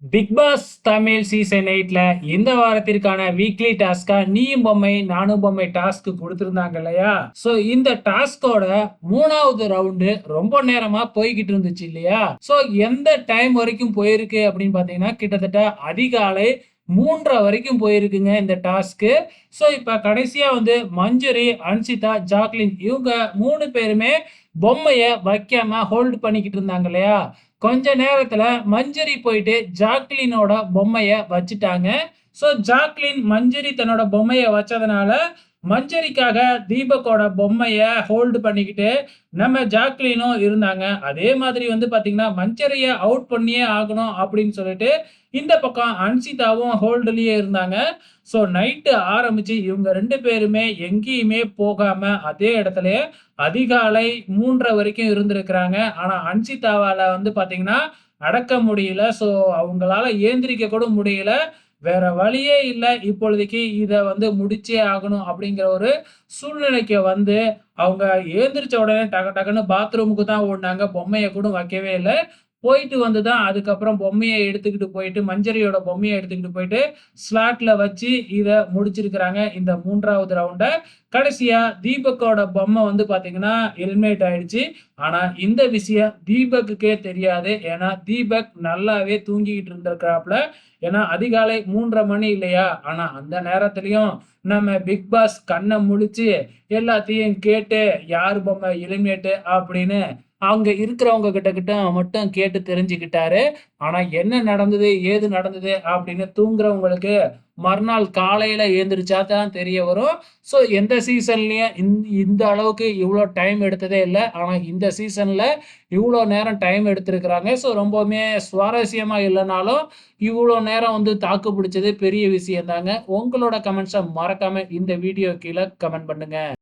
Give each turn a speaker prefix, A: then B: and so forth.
A: Big pass Tamil season 8ல இந்த வாரத்திற்கான weekly டாஸ்கா நீயும் பொம்மை நானும் பொம்மை டாஸ்க் கொடுத்திருந்தாங்க இல்லையா? சோ இந்த டாஸ்கோட 3வது ரவுண்டு ரொம்ப நேரமா போய்கிட்டு இருந்துச்சு இல்லையா? சோ எந்த டைம் வரைக்கும் போயிருக்கு அப்படின்னு பார்த்தீங்கன்னா, கிட்டத்தட்ட அதிகாலை 3:30 வரைக்கும் போயிருக்குங்க இந்த டாஸ்க்கு. சோ இப்ப கடைசியா வந்து மஞ்சுரி, அன்சிதா, ஜாக்லின் இவங்க 3 பேருமே பொம்மைய வைக்காம ஹோல்ட் பண்ணிக்கிட்டு இருந்தாங்க இல்லையா? கொஞ்ச நேரத்துல மஞ்சரி போயிட்டு ஜாக்லினோட பொம்மைய வச்சுட்டாங்க. ஸோ ஜாக்லின் மஞ்சரி தன்னோட பொம்மைய வச்சதுனால, மஞ்சரிக்காக தீபக்கோட பொம்மைய ஹோல்டு பண்ணிக்கிட்டு நம்ம ஜாக்லினும் இருந்தாங்க. அதே மாதிரி வந்து பார்த்தீங்கன்னா, மஞ்சரிய அவுட் பண்ணியே ஆகணும் அப்படின்னு சொல்லிட்டு, இந்த பக்கம் அன்சிதாவும் ஹோல்டுலயே இருந்தாங்க. ஸோ நைட்டு ஆரம்பிச்சு இவங்க 2 பேருமே எங்கேயுமே போகாம அதே இடத்துலயே அதிகாலை 3:30 வரைக்கும் இருந்திருக்கிறாங்க. ஆனா அன்சிதாவால வந்து பார்த்தீங்கன்னா, அடக்க முடியல. ஸோ அவங்களால ஏந்திரிக்க கூட முடியல. வேற வழியே இல்ல. இப்பொழுதைக்கு இத வந்து முடிச்சே ஆகணும் அப்படிங்கிற ஒரு சூழ்நிலைக்கு வந்து, அவங்க எழுந்திரிச்ச உடனே டக டகன்னு பாத்ரூமுக்கு தான் ஓடுனாங்க. பொம்மைய கூட வைக்கவே இல்ல. போயிட்டு வந்து தான் அதுக்கப்புறம் பொம்மைய எடுத்துக்கிட்டு போயிட்டு, மஞ்சரியோட பொம்மைய எடுத்துக்கிட்டு போயிட்டு, ஸ்லாட்ல வச்சு இத முடிச்சிருக்கிறாங்க. இந்த 3வது ரவுண்ட. கடைசியா தீபக்கோட பொம்மை வந்து பார்த்தீங்கன்னா, எலிமினேட் ஆயிடுச்சு. ஆனா இந்த விஷயம் தீபக்குக்கே தெரியாது. ஏன்னா தீபக் நல்லாவே தூங்கிக்கிட்டு இருந்திருக்கிறாப்ல. ஏன்னா அதிகாலை 3:30 மணி இல்லையா? ஆனா அந்த நேரத்திலயும் நம்ம பிக் பாஸ் கண்ண முழிச்சு எல்லாத்தையும் கேட்டு, யார் பொம்மை எலிமினேட் அப்படின்னு அங்க இருக்கிறவங்க கிட்ட மட்டும் கேட்டு தெரிஞ்சுக்கிட்டாரு. ஆனா என்ன நடந்தது? ஏது நடந்தது? அப்படின்னு தூங்குறவங்களுக்கு மறுநாள் காலையில எந்திரிச்சா தான் தெரிய வரும். ஸோ எந்த சீசன்லயும் இந்த அளவுக்கு இவ்ளோ டைம் எடுத்ததே இல்ல. ஆனா இந்த சீசன்ல இவ்ளோ நேரம் டைம் எடுத்திருக்கிறாங்க. ஸோ ரொம்பவுமே சுவாரஸ்யமா இல்லனாலும், இவ்ளோ நேரம் வந்து தாக்கு பிடிச்சது பெரிய விஷயம் தாங்க. உங்களோட கமெண்ட்ஸ மறக்காம இந்த வீடியோ கீழ கமெண்ட் பண்ணுங்க.